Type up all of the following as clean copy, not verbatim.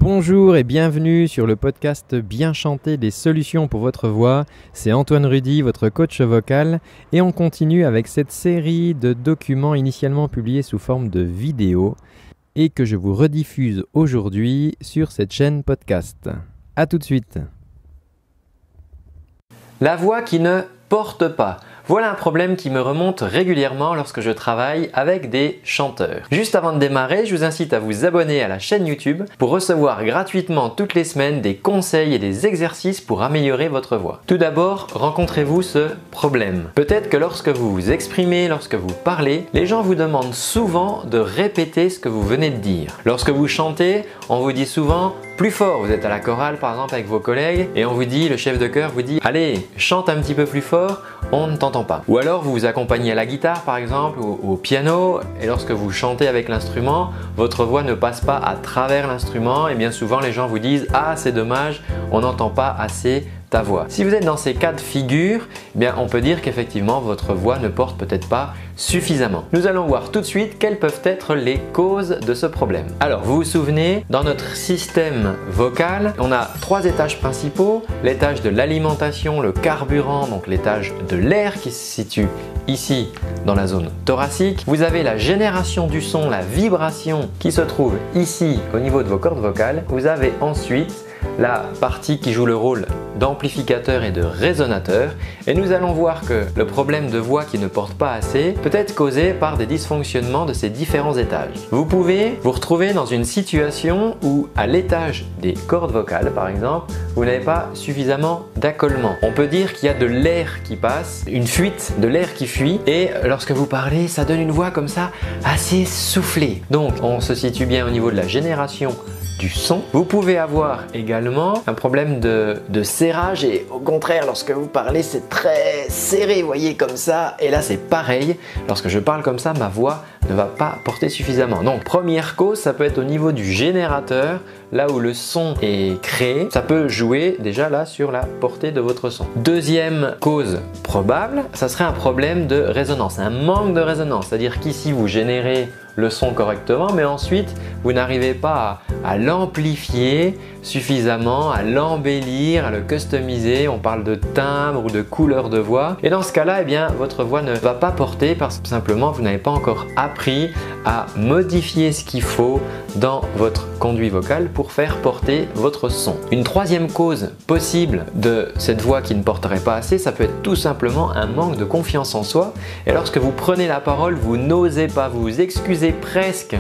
Bonjour et bienvenue sur le podcast Bien chanter des solutions pour votre voix. C'est Antoine Rudy, votre coach vocal, et on continue avec cette série de documents initialement publiés sous forme de vidéo et que je vous rediffuse aujourd'hui sur cette chaîne podcast. A tout de suite. La voix qui ne porte pas. Voilà un problème qui me remonte régulièrement lorsque je travaille avec des chanteurs. Juste avant de démarrer, je vous incite à vous abonner à la chaîne YouTube pour recevoir gratuitement toutes les semaines des conseils et des exercices pour améliorer votre voix. Tout d'abord, rencontrez-vous ce problème. Peut-être que lorsque vous vous exprimez, lorsque vous parlez, les gens vous demandent souvent de répéter ce que vous venez de dire. Lorsque vous chantez, on vous dit souvent plus fort. Vous êtes à la chorale par exemple avec vos collègues et on vous dit, le chef de chœur vous dit « Allez, chante un petit peu plus fort », on ne t'entend pas. Ou alors vous vous accompagnez à la guitare par exemple ou au piano et lorsque vous chantez avec l'instrument, votre voix ne passe pas à travers l'instrument et bien souvent les gens vous disent « Ah, c'est dommage, on n'entend pas assez ta voix ». Si vous êtes dans ces cas de figure, eh bien on peut dire qu'effectivement votre voix ne porte peut-être pas suffisamment. Nous allons voir tout de suite quelles peuvent être les causes de ce problème. Alors vous vous souvenez, dans notre système vocal, on a trois étages principaux. L'étage de l'alimentation, le carburant, donc l'étage de l'air qui se situe ici dans la zone thoracique. Vous avez la génération du son, la vibration qui se trouve ici au niveau de vos cordes vocales. Vous avez ensuite la partie qui joue le rôle d'amplificateur et de résonateur, et nous allons voir que le problème de voix qui ne porte pas assez peut être causé par des dysfonctionnements de ces différents étages. Vous pouvez vous retrouver dans une situation où à l'étage des cordes vocales par exemple, vous n'avez pas suffisamment d'accollement. On peut dire qu'il y a de l'air qui passe, une fuite de l'air qui fuit, et lorsque vous parlez, ça donne une voix comme ça assez soufflée. Donc on se situe bien au niveau de la génération du son. Vous pouvez avoir également un problème de serrage et au contraire lorsque vous parlez c'est très serré, vous voyez comme ça, et là c'est pareil, lorsque je parle comme ça ma voix ne va pas porter suffisamment. Donc première cause, ça peut être au niveau du générateur, là où le son est créé, ça peut jouer déjà là sur la portée de votre son. Deuxième cause probable, ça serait un problème de résonance, un manque de résonance, c'est-à-dire qu'ici vous générez le son correctement, mais ensuite vous n'arrivez pas à l'amplifier suffisamment, à l'embellir, à le customiser. On parle de timbre ou de couleur de voix, et dans ce cas-là, eh bien, votre voix ne va pas porter parce que simplement vous n'avez pas encore appris à modifier ce qu'il faut dans votre conduit vocal pour faire porter votre son. Une troisième cause possible de cette voix qui ne porterait pas assez, ça peut être tout simplement un manque de confiance en soi, et lorsque vous prenez la parole, vous n'osez pas, vous vous excusez presque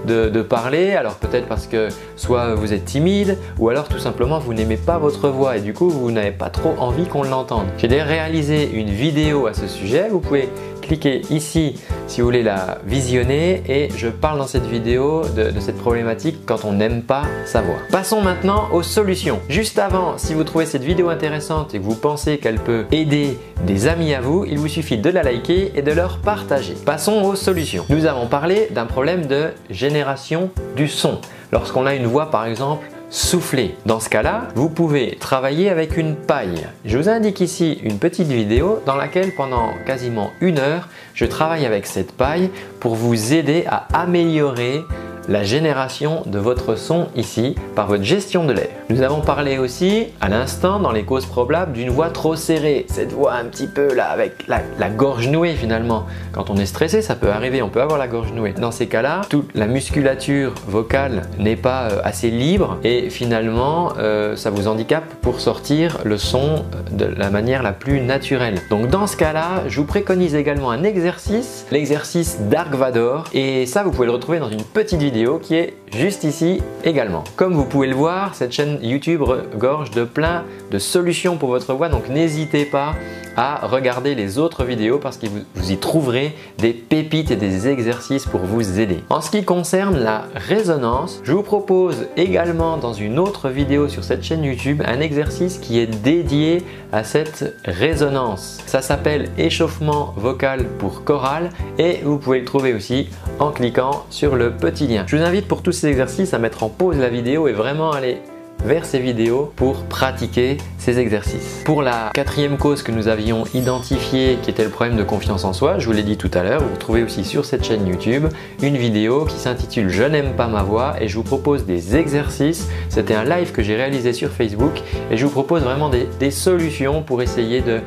de parler, alors peut-être parce que soit vous êtes timide ou alors tout simplement vous n'aimez pas votre voix et du coup vous n'avez pas trop envie qu'on l'entende. J'ai déjà réalisé une vidéo à ce sujet, vous pouvez cliquer ici si vous voulez la visionner, et je parle dans cette vidéo de cette problématique quand on n'aime pas sa voix. Passons maintenant aux solutions. Juste avant, si vous trouvez cette vidéo intéressante et que vous pensez qu'elle peut aider des amis à vous, il vous suffit de la liker et de leur partager. Passons aux solutions. Nous avons parlé d'un problème de génération du son. Lorsqu'on a une voix par exemple soufflé. Dans ce cas-là, vous pouvez travailler avec une paille. Je vous indique ici une petite vidéo dans laquelle pendant quasiment 1 heure, je travaille avec cette paille pour vous aider à améliorer la génération de votre son ici par votre gestion de l'air. Nous avons parlé aussi à l'instant dans les causes probables d'une voix trop serrée, cette voix un petit peu là avec la gorge nouée finalement. Quand on est stressé, ça peut arriver, on peut avoir la gorge nouée. Dans ces cas-là, toute la musculature vocale n'est pas assez libre et finalement ça vous handicape pour sortir le son de la manière la plus naturelle. Donc dans ce cas-là, je vous préconise également un exercice, l'exercice Dark Vador, et ça vous pouvez le retrouver dans une petite vidéo qui est juste ici également. Comme vous pouvez le voir, cette chaîne YouTube regorge de plein de solutions pour votre voix, donc n'hésitez pas à regarder les autres vidéos parce que vous y trouverez des pépites et des exercices pour vous aider. En ce qui concerne la résonance, je vous propose également dans une autre vidéo sur cette chaîne YouTube un exercice qui est dédié à cette résonance. Ça s'appelle échauffement vocal pour chorale et vous pouvez le trouver aussi en cliquant sur le petit lien. Je vous invite pour tous ces exercices à mettre en pause la vidéo et vraiment aller vers ces vidéos pour pratiquer ces exercices. Pour la quatrième cause que nous avions identifiée, qui était le problème de confiance en soi, je vous l'ai dit tout à l'heure, vous trouvez aussi sur cette chaîne YouTube une vidéo qui s'intitule « Je n'aime pas ma voix » et je vous propose des exercices. C'était un live que j'ai réalisé sur Facebook et je vous propose vraiment des solutions pour essayer de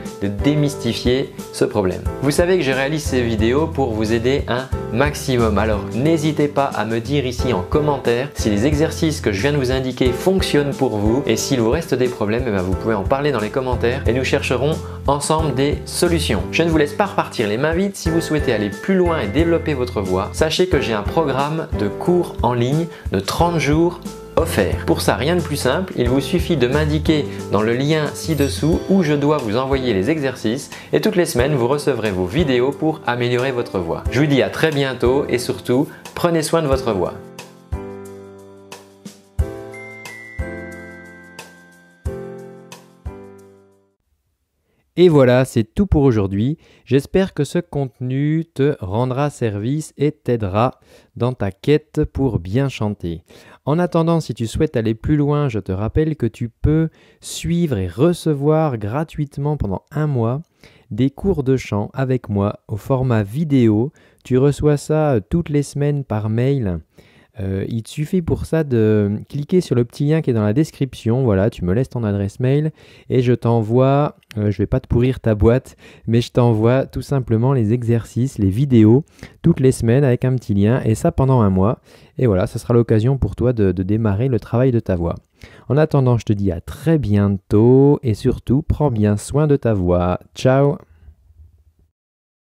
démystifier ce problème. Vous savez que je réalise ces vidéos pour vous aider un maximum. Alors n'hésitez pas à me dire ici en commentaire si les exercices que je viens de vous indiquer fonctionnent pour vous et s'il vous reste des problèmes, vous pouvez en parler dans les commentaires et nous chercherons ensemble des solutions. Je ne vous laisse pas repartir les mains vides. Si vous souhaitez aller plus loin et développer votre voix, sachez que j'ai un programme de cours en ligne de 30 jours offert. Pour ça, rien de plus simple, il vous suffit de m'indiquer dans le lien ci-dessous où je dois vous envoyer les exercices et toutes les semaines vous recevrez vos vidéos pour améliorer votre voix. Je vous dis à très bientôt et surtout, prenez soin de votre voix. Et voilà, c'est tout pour aujourd'hui. J'espère que ce contenu te rendra service et t'aidera dans ta quête pour bien chanter. En attendant, si tu souhaites aller plus loin, je te rappelle que tu peux suivre et recevoir gratuitement pendant 1 mois des cours de chant avec moi au format vidéo. Tu reçois ça toutes les semaines par mail. Il te suffit pour ça de cliquer sur le petit lien qui est dans la description. Voilà, tu me laisses ton adresse mail et je t'envoie, je ne vais pas te pourrir ta boîte, mais je t'envoie tout simplement les exercices, les vidéos toutes les semaines avec un petit lien et ça pendant 1 mois. Et voilà, ça sera l'occasion pour toi de démarrer le travail de ta voix. En attendant, je te dis à très bientôt et surtout, prends bien soin de ta voix. Ciao!